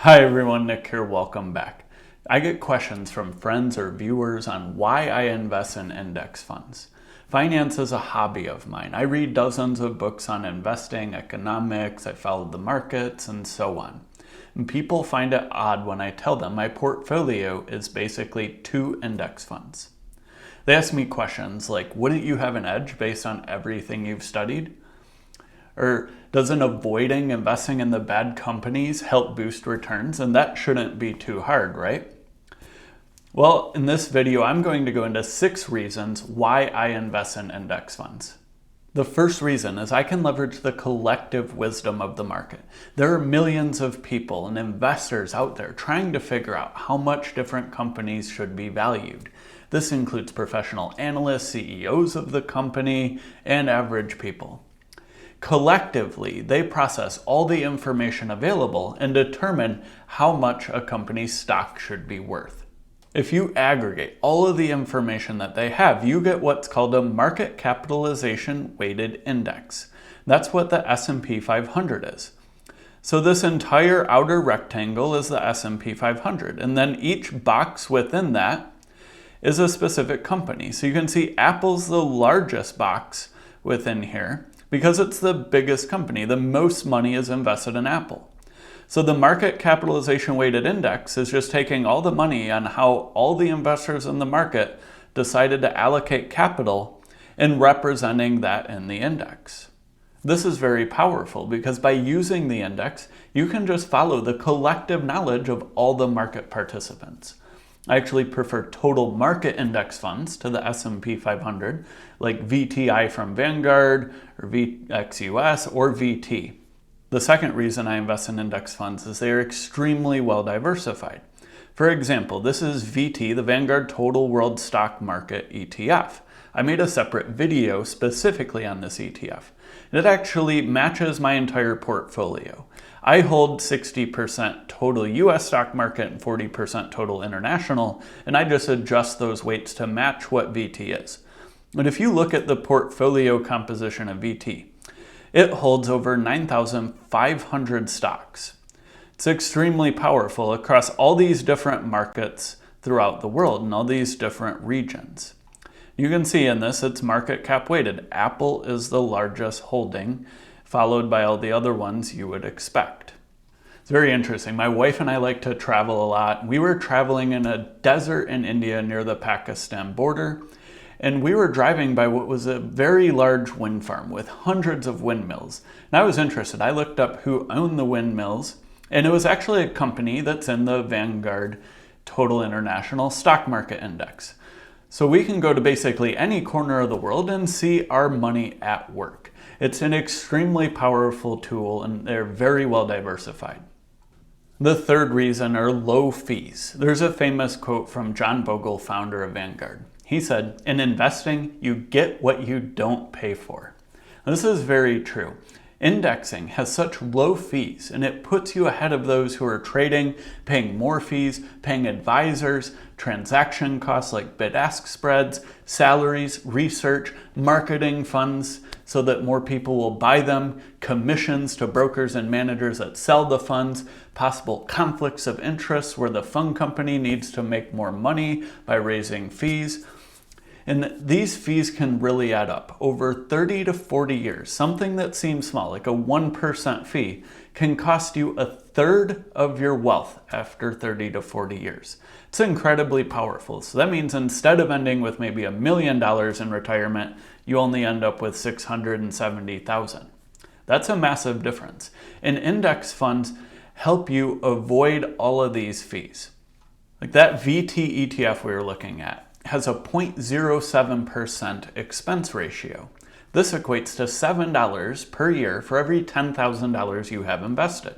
Hi everyone, Nick here, welcome back. I get questions from friends or viewers on why I invest in index funds. Finance is a hobby of mine. I read dozens of books on investing, economics, I follow the markets, and so on. And people find it odd when I tell them my portfolio is basically 2 index funds. They ask me questions like, wouldn't you have an edge based on everything you've studied? Or doesn't avoiding investing in the bad companies help boost returns? And that shouldn't be too hard, right? Well, in this video, I'm going to go into 6 reasons why I invest in index funds. The first reason is I can leverage the collective wisdom of the market. There are millions of people and investors out there trying to figure out how much different companies should be valued. This includes professional analysts, CEOs of the company, and average people. Collectively, they process all the information available and determine how much a company's stock should be worth. If you aggregate all of the information that they have, you get what's called a market capitalization weighted index. That's what the S&P 500 is. So this entire outer rectangle is the S&P 500, and then each box within that is a specific company. So you can see Apple's the largest box within here, because it's the biggest company. The most money is invested in Apple. So the market capitalization weighted index is just taking all the money on how all the investors in the market decided to allocate capital and representing that in the index. This is very powerful because by using the index, you can just follow the collective knowledge of all the market participants. I actually prefer total market index funds to the S&P 500, like VTI from Vanguard, or VXUS, or VT. The second reason I invest in index funds is they are extremely well diversified. For example, this is VT, the Vanguard Total World Stock Market ETF. I made a separate video specifically on this ETF. It actually matches my entire portfolio. I hold 60% total US stock market and 40% total international, and I just adjust those weights to match what VT is. But if you look at the portfolio composition of VT, it holds over 9,500 stocks. It's extremely powerful across all these different markets throughout the world and all these different regions. You can see in this, it's market cap weighted. Apple is the largest holding, followed by all the other ones you would expect. It's very interesting. My wife and I like to travel a lot. We were traveling in a desert in India near the Pakistan border, and we were driving by what was a very large wind farm with hundreds of windmills. And I was interested. I looked up who owned the windmills, and it was actually a company that's in the Vanguard Total International Stock Market Index. So we can go to basically any corner of the world and see our money at work. It's an extremely powerful tool and they're very well diversified. The third reason are low fees. There's a famous quote from John Bogle, founder of Vanguard. He said, "In investing, you get what you don't pay for." This is very true. Indexing has such low fees and it puts you ahead of those who are trading, paying more fees, paying advisors, transaction costs like bid-ask spreads, salaries, research, marketing funds so that more people will buy them, commissions to brokers and managers that sell the funds, possible conflicts of interest where the fund company needs to make more money by raising fees. And these fees can really add up. Over 30 to 40 years, something that seems small, like a 1% fee, can cost you a third of your wealth after 30 to 40 years. It's incredibly powerful. So that means instead of ending with maybe $1 million in retirement, you only end up with $670,000. That's a massive difference. And index funds help you avoid all of these fees. Like that VT ETF we were looking at has a 0.07% expense ratio. This equates to $7 per year for every $10,000 you have invested.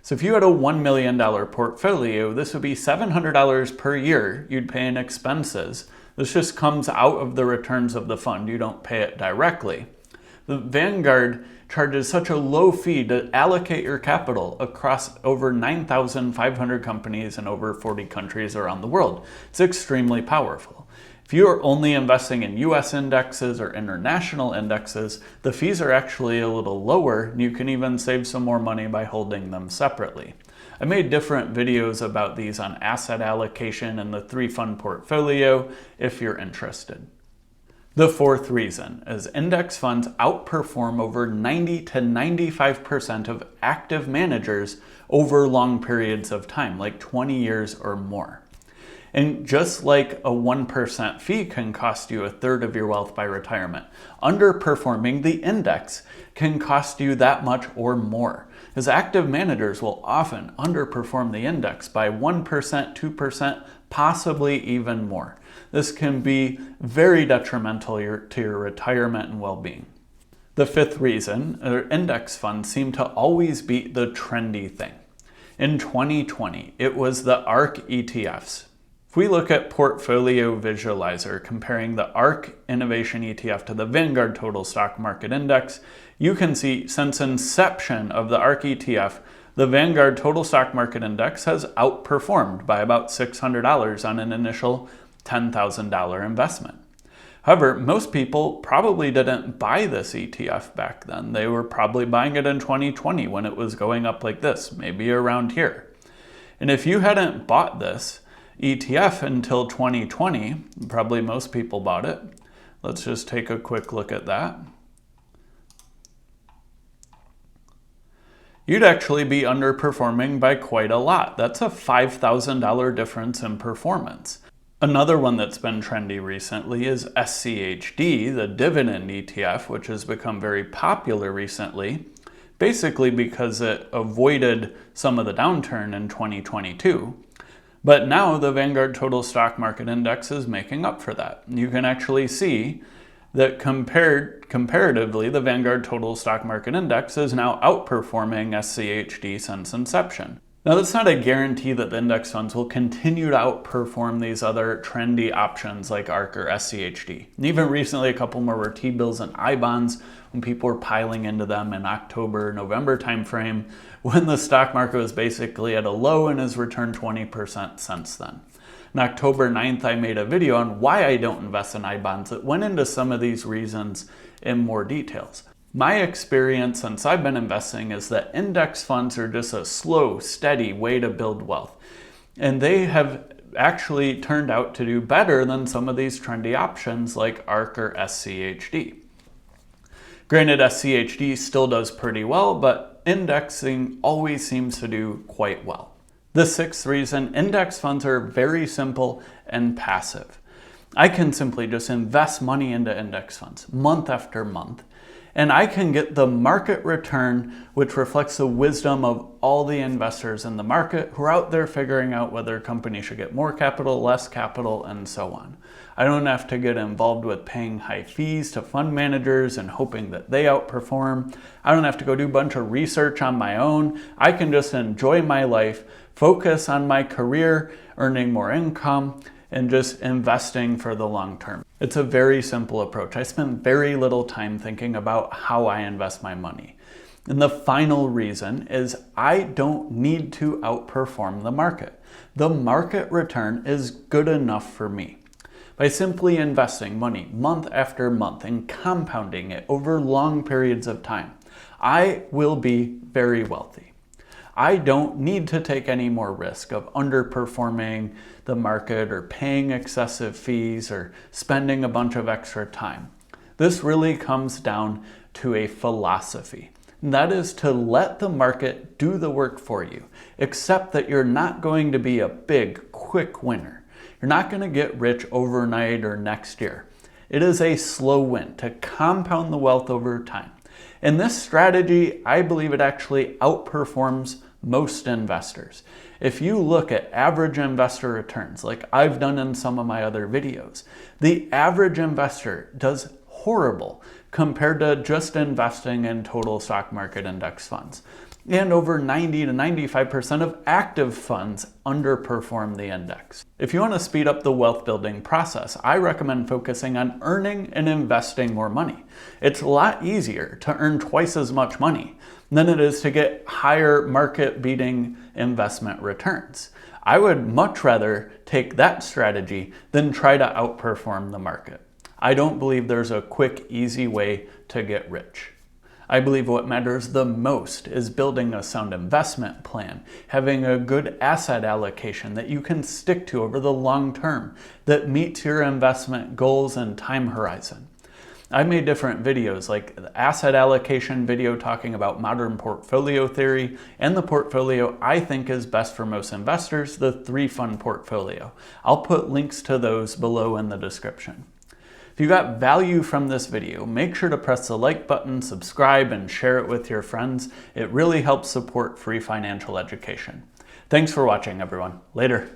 So if you had a $1 million portfolio, this would be $700 per year you'd pay in expenses. This just comes out of the returns of the fund. You don't pay it directly. The Vanguard charges such a low fee to allocate your capital across over 9,500 companies in over 40 countries around the world. It's extremely powerful. If you are only investing in US indexes or international indexes, the fees are actually a little lower and you can even save some more money by holding them separately. I made different videos about these on asset allocation and the 3-fund portfolio if you're interested. The fourth reason is index funds outperform over 90 to 95% of active managers over long periods of time, like 20 years or more. And just like a 1% fee can cost you a third of your wealth by retirement, underperforming the index can cost you that much or more, as active managers will often underperform the index by 1%, 2%, possibly even more. This can be very detrimental to your retirement and well-being. The fifth reason, index funds seem to always beat the trendy thing. In 2020, it was the ARK ETFs. If we look at Portfolio Visualizer comparing the ARK Innovation ETF to the Vanguard Total Stock Market Index, you can see since inception of the ARK ETF, the Vanguard Total Stock Market Index has outperformed by about $600 on an initial $10,000 investment. However, most people probably didn't buy this ETF back then. They were probably buying it in 2020 when it was going up like this, maybe around here. And if you hadn't bought this ETF until 2020, probably most people bought it. Let's just take a quick look at that. You'd actually be underperforming by quite a lot. That's a $5,000 difference in performance. Another one that's been trendy recently is SCHD, the dividend ETF, which has become very popular recently, basically because it avoided some of the downturn in 2022. But now the Vanguard Total Stock Market Index is making up for that. You can actually see that comparatively, the Vanguard Total Stock Market Index is now outperforming SCHD since inception. Now, that's not a guarantee that the index funds will continue to outperform these other trendy options like ARK or SCHD. And even recently, a couple more were T-bills and I-bonds when people were piling into them in October, November timeframe, when the stock market was basically at a low and has returned 20% since then. On October 9th, I made a video on why I don't invest in I-bonds that went into some of these reasons in more details. My experience since I've been investing is that index funds are just a slow, steady way to build wealth. And they have actually turned out to do better than some of these trendy options like ARK or SCHD. Granted, SCHD still does pretty well, but indexing always seems to do quite well. The sixth reason, index funds are very simple and passive. I can simply just invest money into index funds month after month, and I can get the market return, which reflects the wisdom of all the investors in the market who are out there figuring out whether a company should get more capital, less capital, and so on. I don't have to get involved with paying high fees to fund managers and hoping that they outperform. I don't have to go do a bunch of research on my own. I can just enjoy my life, focus on my career, earning more income, and just investing for the long term. It's a very simple approach. I spend very little time thinking about how I invest my money. And the final reason is I don't need to outperform the market. The market return is good enough for me. By simply investing money month after month and compounding it over long periods of time, I will be very wealthy. I don't need to take any more risk of underperforming the market or paying excessive fees or spending a bunch of extra time. This really comes down to a philosophy. And that is to let the market do the work for you. Accept that you're not going to be a big, quick winner. You're not going to get rich overnight or next year. It is a slow win to compound the wealth over time. In this strategy, I believe it actually outperforms most investors. If you look at average investor returns, like I've done in some of my other videos, the average investor does horrible compared to just investing in total stock market index funds. And over 90 to 95% of active funds underperform the index. If you want to speed up the wealth building process, I recommend focusing on earning and investing more money. It's a lot easier to earn twice as much money than it is to get higher market-beating investment returns. I would much rather take that strategy than try to outperform the market. I don't believe there's a quick, easy way to get rich. I believe what matters the most is building a sound investment plan, having a good asset allocation that you can stick to over the long term, that meets your investment goals and time horizon. I've made different videos like the asset allocation video talking about modern portfolio theory and the portfolio I think is best for most investors, the 3-fund portfolio. I'll put links to those below in the description. If you got value from this video, make sure to press the like button, subscribe, and share it with your friends. It really helps support free financial education. Thanks for watching, everyone. Later.